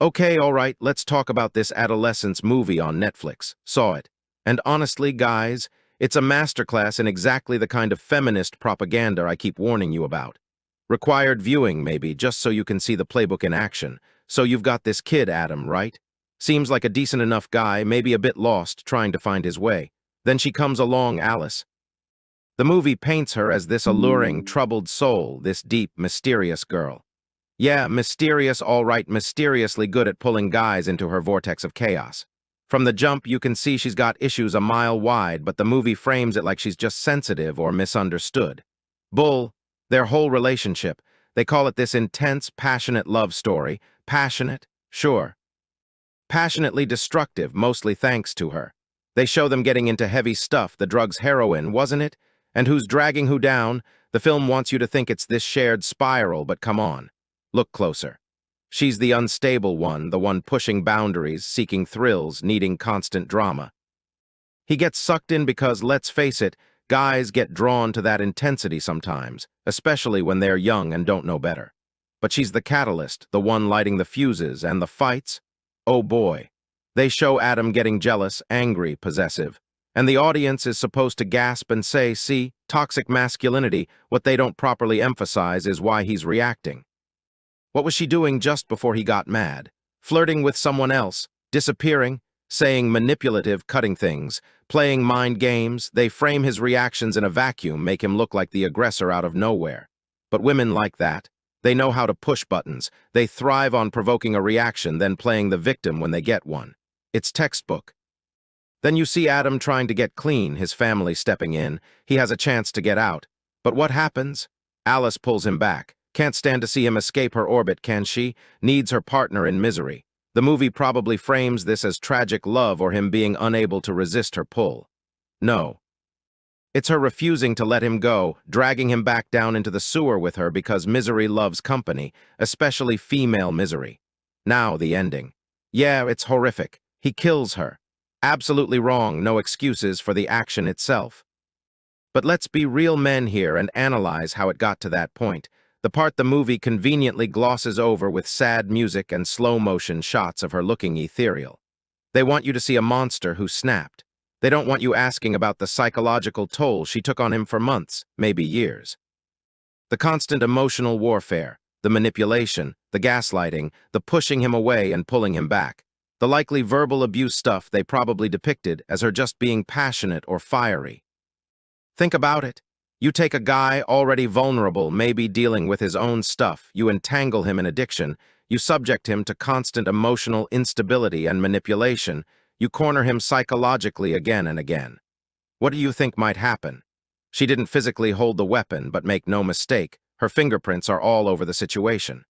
Okay, all right, let's talk about this Adolescence movie on Netflix. Saw it. And honestly, guys, it's a masterclass in exactly the kind of feminist propaganda I keep warning you about. Required viewing, maybe, just so you can see the playbook in action. So you've got this kid, Adam, right? Seems like a decent enough guy, maybe a bit lost, trying to find his way. Then she comes along, Alice. The movie paints her as this alluring, troubled soul, this deep, mysterious girl. Yeah, mysterious, all right, mysteriously good at pulling guys into her vortex of chaos. From the jump, you can see she's got issues a mile wide, but the movie frames it like she's just sensitive or misunderstood. Bull, their whole relationship, they call it this intense, passionate love story. Passionate? Sure. Passionately destructive, mostly thanks to her. They show them getting into heavy stuff, the drug's heroin, wasn't it? And who's dragging who down? The film wants you to think it's this shared spiral, but come on. Look closer. She's the unstable one, the one pushing boundaries, seeking thrills, needing constant drama. He gets sucked in because, let's face it, guys get drawn to that intensity sometimes, especially when they're young and don't know better. But she's the catalyst, the one lighting the fuses, and the fights? Oh boy. They show Adam getting jealous, angry, possessive. And the audience is supposed to gasp and say, see, toxic masculinity, what they don't properly emphasize is why he's reacting. What was she doing just before he got mad? Flirting with someone else, disappearing, saying manipulative, cutting things, playing mind games. They frame his reactions in a vacuum, make him look like the aggressor out of nowhere. But women like that. They know how to push buttons. They thrive on provoking a reaction, then playing the victim when they get one. It's textbook. Then you see Adam trying to get clean, his family stepping in. He has a chance to get out. But what happens? Alice pulls him back. Can't stand to see him escape her orbit, can she? Needs her partner in misery. The movie probably frames this as tragic love or him being unable to resist her pull. No. It's her refusing to let him go, dragging him back down into the sewer with her because misery loves company, especially female misery. Now the ending. Yeah, it's horrific. He kills her. Absolutely wrong, no excuses for the action itself. But let's be real men here and analyze how it got to that point. The part the movie conveniently glosses over with sad music and slow-motion shots of her looking ethereal. They want you to see a monster who snapped. They don't want you asking about the psychological toll she took on him for months, maybe years. The constant emotional warfare, the manipulation, the gaslighting, the pushing him away and pulling him back. The likely verbal abuse stuff they probably depicted as her just being passionate or fiery. Think about it. You take a guy already vulnerable, maybe dealing with his own stuff, you entangle him in addiction, you subject him to constant emotional instability and manipulation, you corner him psychologically again and again. What do you think might happen? She didn't physically hold the weapon, but make no mistake, her fingerprints are all over the situation.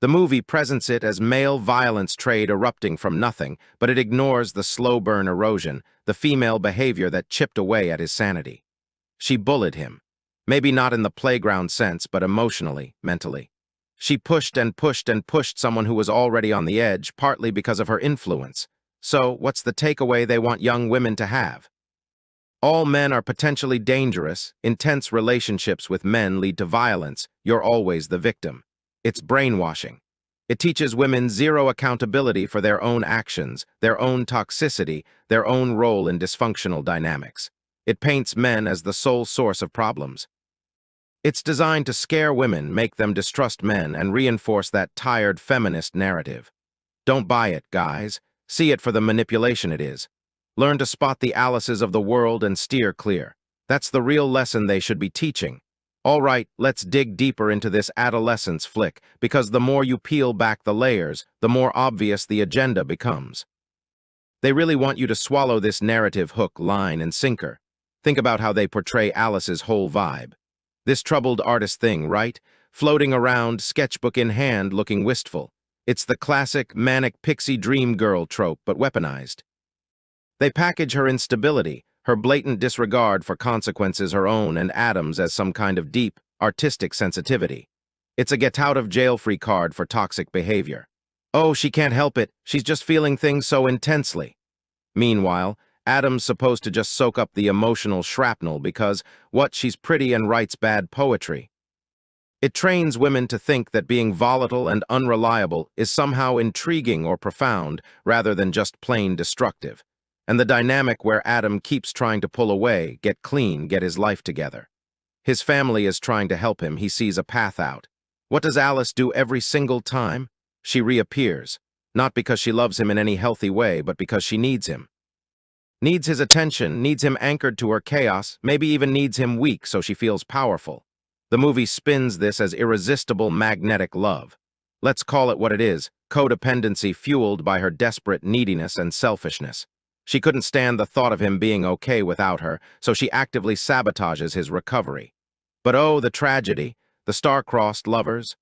The movie presents it as male violence trade erupting from nothing, but it ignores the slow burn erosion, the female behavior that chipped away at his sanity. She bullied him. Maybe not in the playground sense, but emotionally, mentally. She pushed and pushed and pushed someone who was already on the edge, partly because of her influence. So, what's the takeaway they want young women to have? All men are potentially dangerous. Intense relationships with men lead to violence. You're always the victim. It's brainwashing. It teaches women zero accountability for their own actions, their own toxicity, their own role in dysfunctional dynamics. It paints men as the sole source of problems. It's designed to scare women, make them distrust men, and reinforce that tired feminist narrative. Don't buy it, guys. See it for the manipulation it is. Learn to spot the Alices of the world and steer clear. That's the real lesson they should be teaching. All right, let's dig deeper into this Adolescence flick, because the more you peel back the layers, the more obvious the agenda becomes. They really want you to swallow this narrative hook, line, and sinker. Think about how they portray Alice's whole vibe. This troubled artist thing, right? Floating around, sketchbook in hand, looking wistful. It's the classic manic pixie dream girl trope, but weaponized. They package her instability, her blatant disregard for consequences her own and Adam's as some kind of deep, artistic sensitivity. It's a get-out-of-jail-free card for toxic behavior. Oh, she can't help it, she's just feeling things so intensely. Meanwhile, Adam's supposed to just soak up the emotional shrapnel because, what, she's pretty and writes bad poetry. It trains women to think that being volatile and unreliable is somehow intriguing or profound rather than just plain destructive. And the dynamic where Adam keeps trying to pull away, get clean, get his life together. His family is trying to help him, he sees a path out. What does Alice do every single time? She reappears, not because she loves him in any healthy way, but because she needs him. Needs his attention, needs him anchored to her chaos, maybe even needs him weak so she feels powerful. The movie spins this as irresistible magnetic love. Let's call it what it is, codependency fueled by her desperate neediness and selfishness. She couldn't stand the thought of him being okay without her, so she actively sabotages his recovery. But oh, the tragedy, the star-crossed lovers.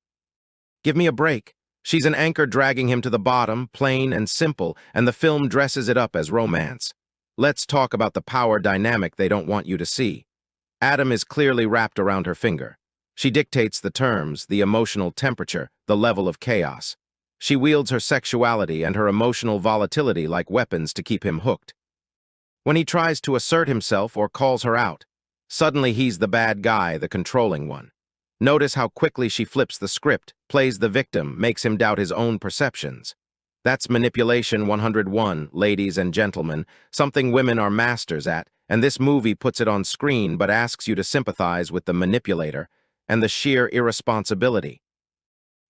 Give me a break. She's an anchor dragging him to the bottom, plain and simple, and the film dresses it up as romance. Let's talk about the power dynamic they don't want you to see. Adam is clearly wrapped around her finger. She dictates the terms, the emotional temperature, the level of chaos. She wields her sexuality and her emotional volatility like weapons to keep him hooked. When he tries to assert himself or calls her out, suddenly he's the bad guy, the controlling one. Notice how quickly she flips the script, plays the victim, makes him doubt his own perceptions. That's manipulation 101, ladies and gentlemen, something women are masters at, and this movie puts it on screen but asks you to sympathize with the manipulator and the sheer irresponsibility.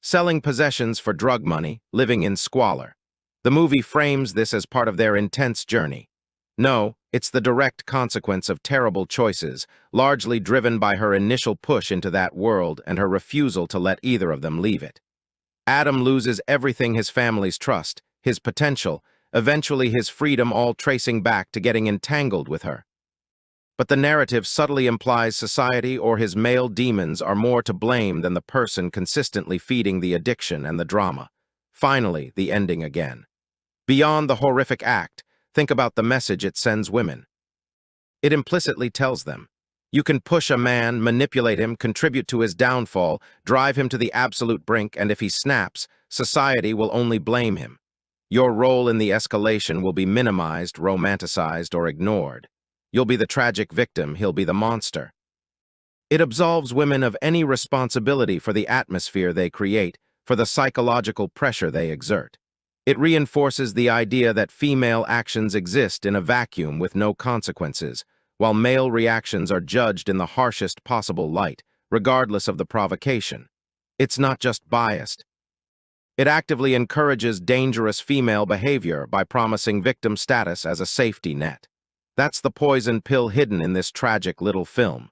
Selling possessions for drug money, living in squalor. The movie frames this as part of their intense journey. No, it's the direct consequence of terrible choices, largely driven by her initial push into that world and her refusal to let either of them leave it. Adam loses everything: his family's trust, his potential, eventually his freedom, all tracing back to getting entangled with her. But the narrative subtly implies society or his male demons are more to blame than the person consistently feeding the addiction and the drama. Finally, the ending again. Beyond the horrific act, think about the message it sends women. It implicitly tells them, you can push a man, manipulate him, contribute to his downfall, drive him to the absolute brink, and if he snaps, society will only blame him. Your role in the escalation will be minimized, romanticized, or ignored. You'll be the tragic victim, he'll be the monster. It absolves women of any responsibility for the atmosphere they create, for the psychological pressure they exert. It reinforces the idea that female actions exist in a vacuum with no consequences, while male reactions are judged in the harshest possible light, regardless of the provocation. It's not just biased. It actively encourages dangerous female behavior by promising victim status as a safety net. That's the poison pill hidden in this tragic little film.